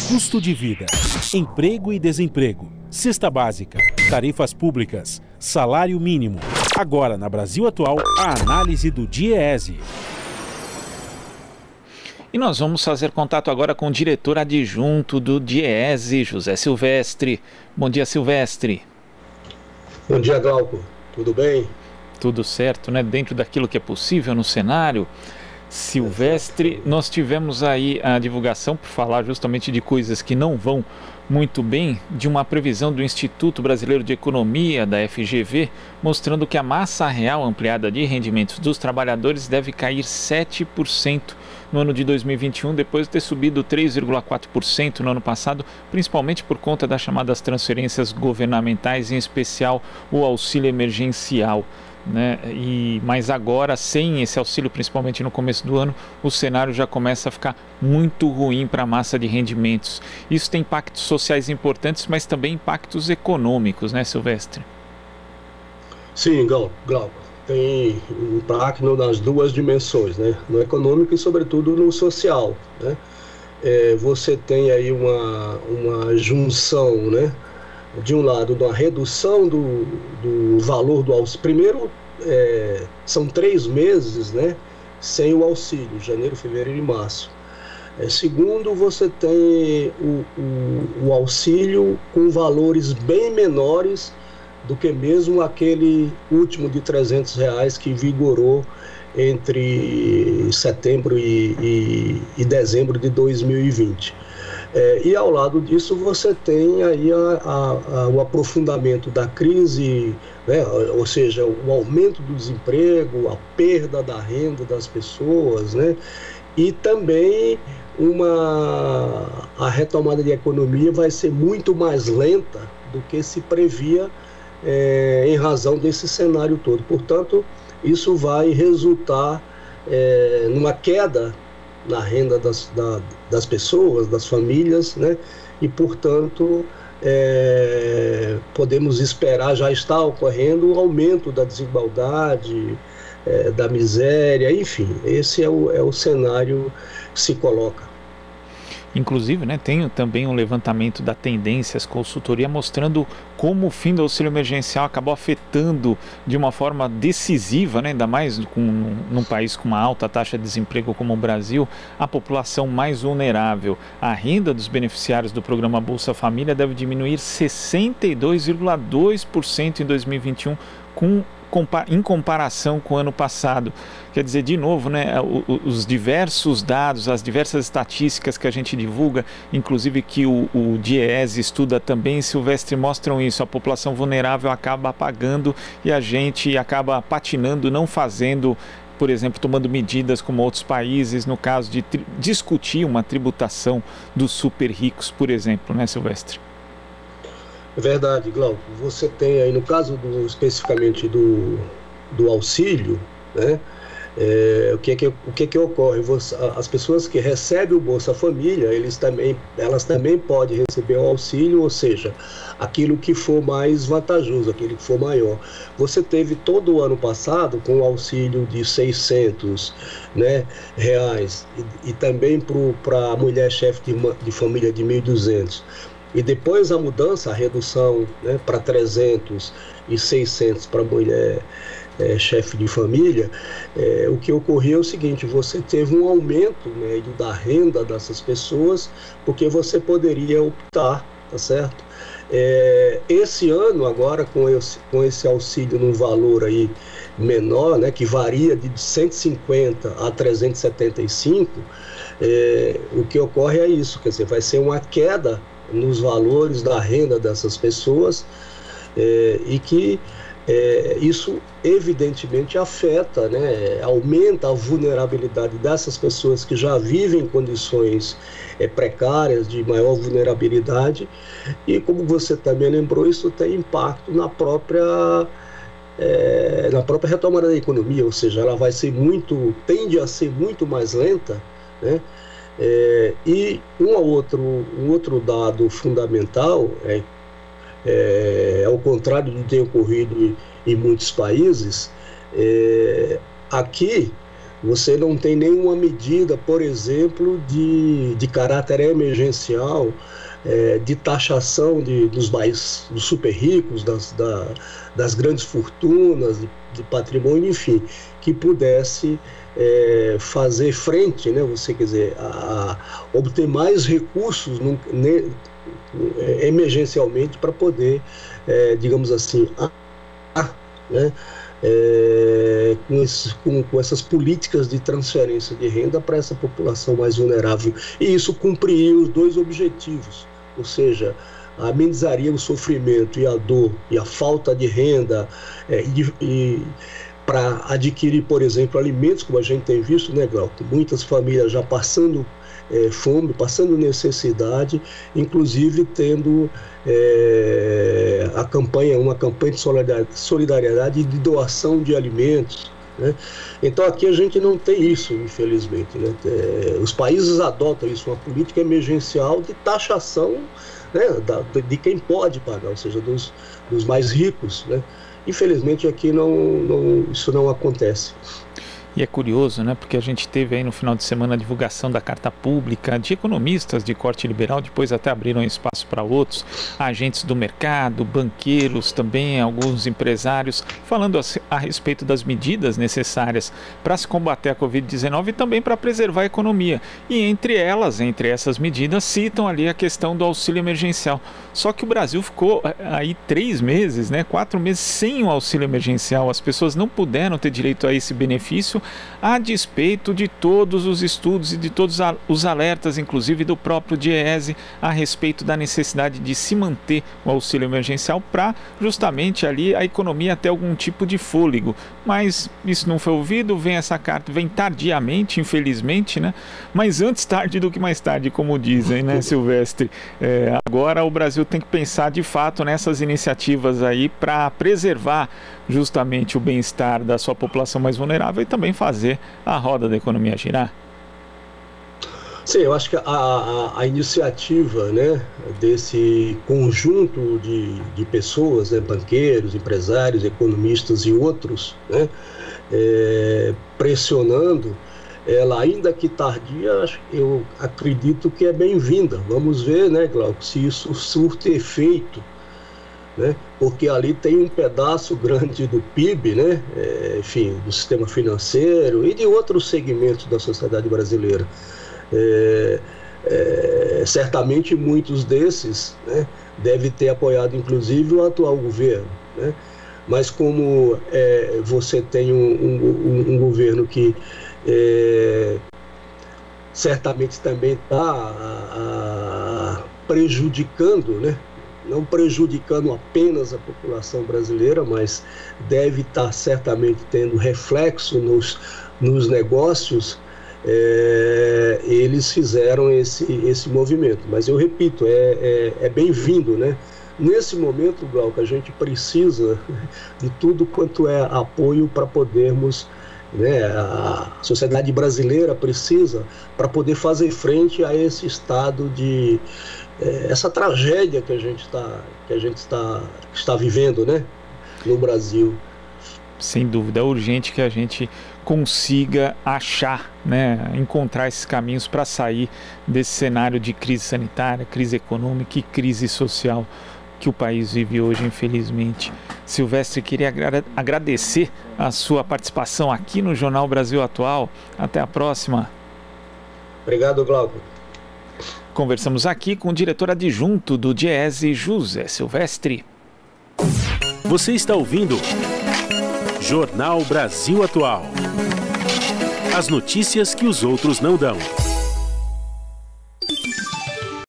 Custo de vida, emprego e desemprego, cesta básica, tarifas públicas, salário mínimo. Agora, na Brasil Atual, a análise do DIEESE. E nós vamos fazer contato agora com o diretor adjunto do DIEESE, José Silvestre. Bom dia, Silvestre. Bom dia, Glauco. Tudo bem? Tudo certo, né? Dentro daquilo que é possível no cenário. Silvestre, nós tivemos aí a divulgação, por falar justamente de coisas que não vão muito bem, de uma previsão do Instituto Brasileiro de Economia, da FGV, mostrando que a massa real ampliada de rendimentos dos trabalhadores deve cair 7% no ano de 2021, depois de ter subido 3,4% no ano passado, principalmente por conta das chamadas transferências governamentais, em especial o auxílio emergencial. Mas agora, sem esse auxílio, principalmente no começo do ano, o cenário já começa a ficar muito ruim para a massa de rendimentos. Isso tem impactos sociais importantes, mas também impactos econômicos, né, Silvestre? Sim, Glauco. Tem impacto nas duas dimensões, né? No econômico e, sobretudo, no social, né? Você tem aí uma junção, né? De um lado, da redução do valor do auxílio. Primeiro, são 3 meses, né, sem o auxílio, janeiro, fevereiro e março. Segundo, você tem o auxílio com valores bem menores do que mesmo aquele último de R$300 que vigorou entre setembro e dezembro de 2020. E ao lado disso você tem aí o aprofundamento da crise, né? Ou seja, o aumento do desemprego, a perda da renda das pessoas, né? E também a retomada de economia vai ser muito mais lenta do que se previa em razão desse cenário todo. Portanto, isso vai resultar numa queda na renda das pessoas, das famílias, né? E, portanto, podemos esperar, já está ocorrendo, o aumento da desigualdade, da miséria, enfim, esse é o cenário que se coloca. Inclusive, né, tem também um levantamento da Tendências Consultoria mostrando como o fim do auxílio emergencial acabou afetando de uma forma decisiva, né, ainda mais num país com uma alta taxa de desemprego como o Brasil, a população mais vulnerável. A renda dos beneficiários do programa Bolsa Família deve diminuir 62,2% em 2021 em comparação com o ano passado. Quer dizer, de novo, né, os diversos dados, as diversas estatísticas que a gente divulga, inclusive que o DIEESE estuda também, Silvestre, mostram isso. A população vulnerável acaba apagando e a gente acaba patinando, não fazendo, por exemplo, tomando medidas como outros países, no caso de discutir uma tributação dos super ricos, por exemplo, né, Silvestre? É verdade, Glauco. Você tem aí, no caso especificamente do auxílio, né? O que ocorre? As pessoas que recebem o Bolsa Família, elas também podem receber o auxílio, ou seja, aquilo que for mais vantajoso, aquilo que for maior. Você teve todo o ano passado com o auxílio de R$600, né, reais, e também para a mulher chefe de família de R$1.200. E depois a mudança, a redução, né, para 300 e 600 para a mulher chefe de família, o que ocorreu é o seguinte: você teve um aumento médio da renda dessas pessoas, porque você poderia optar, tá certo? Esse ano, agora, com esse auxílio num valor aí menor, né, que varia de 150 a 375, o que ocorre é isso, quer dizer, vai ser uma queda nos valores da renda dessas pessoas, e que isso evidentemente afeta, né, aumenta a vulnerabilidade dessas pessoas que já vivem em condições precárias, de maior vulnerabilidade, e como você também lembrou, isso tem impacto na própria retomada da economia, ou seja, ela tende a ser muito mais lenta, né? E um outro dado fundamental ao contrário do que tem ocorrido em muitos países, aqui Você não tem nenhuma medida, por exemplo, de caráter emergencial, de taxação dos super ricos, das grandes fortunas, de patrimônio, enfim, que pudesse fazer frente, né, você quer dizer, a obter mais recursos emergencialmente para poder, digamos assim, né, com essas políticas de transferência de renda para essa população mais vulnerável. E isso cumpriria os dois objetivos, ou seja, amenizaria o sofrimento e a dor e a falta de renda para adquirir, por exemplo, alimentos, como a gente tem visto, né, Glauco? Muitas famílias já passando fome, passando necessidade, inclusive tendo uma campanha de solidariedade e de doação de alimentos, né? Então aqui a gente não tem isso, infelizmente, né? Os países adotam isso, uma política emergencial de taxação, né, de quem pode pagar, ou seja, dos mais ricos, né? Infelizmente aqui isso não acontece. E é curioso, né? Porque a gente teve aí no final de semana a divulgação da carta pública de economistas de corte liberal, depois até abriram espaço para outros, agentes do mercado, banqueiros também, alguns empresários, falando a respeito das medidas necessárias para se combater a Covid-19 e também para preservar a economia. E entre essas medidas, citam ali a questão do auxílio emergencial. Só que o Brasil ficou aí 3 meses, né? 4 meses sem o auxílio emergencial. As pessoas não puderam ter direito a esse benefício, a despeito de todos os estudos e de todos os alertas, inclusive do próprio DIEESE, a respeito da necessidade de se manter o auxílio emergencial para justamente ali a economia ter algum tipo de fôlego. Mas isso não foi ouvido, vem essa carta, vem tardiamente, infelizmente, né? Mas antes tarde do que mais tarde, como dizem, né, Silvestre? Agora o Brasil tem que pensar de fato nessas iniciativas aí para preservar justamente o bem-estar da sua população mais vulnerável e também fazer a roda da economia girar. Sim, eu acho que a iniciativa, né, desse conjunto de pessoas, né, banqueiros, empresários, economistas e outros, né, pressionando, ela ainda que tardia, eu acredito que é bem-vinda. Vamos ver, né, Glauco, se isso surte efeito, né? Porque ali tem um pedaço grande do PIB, né? Enfim, do sistema financeiro e de outros segmentos da sociedade brasileira. Certamente muitos desses, né, devem ter apoiado inclusive o atual governo, né? Mas como você tem um governo que certamente também está prejudicando, né? Não prejudicando apenas a população brasileira, mas deve estar certamente tendo reflexo nos negócios, eles fizeram esse movimento. Mas eu repito, é bem-vindo, né? Nesse momento, Glauco, a gente precisa de tudo quanto é apoio para podermos, né, a sociedade brasileira precisa para poder fazer frente a esse estado de essa tragédia que a gente está vivendo, né, no Brasil. Sem dúvida, é urgente que a gente consiga achar, né, encontrar esses caminhos para sair desse cenário de crise sanitária, crise econômica e crise social que o país vive hoje, infelizmente. Silvestre, queria agradecer a sua participação aqui no Jornal Brasil Atual. Até a próxima. Obrigado, Glauco. Conversamos aqui com o diretor adjunto do DIEESE, José Silvestre. Você está ouvindo Jornal Brasil Atual. As notícias que os outros não dão.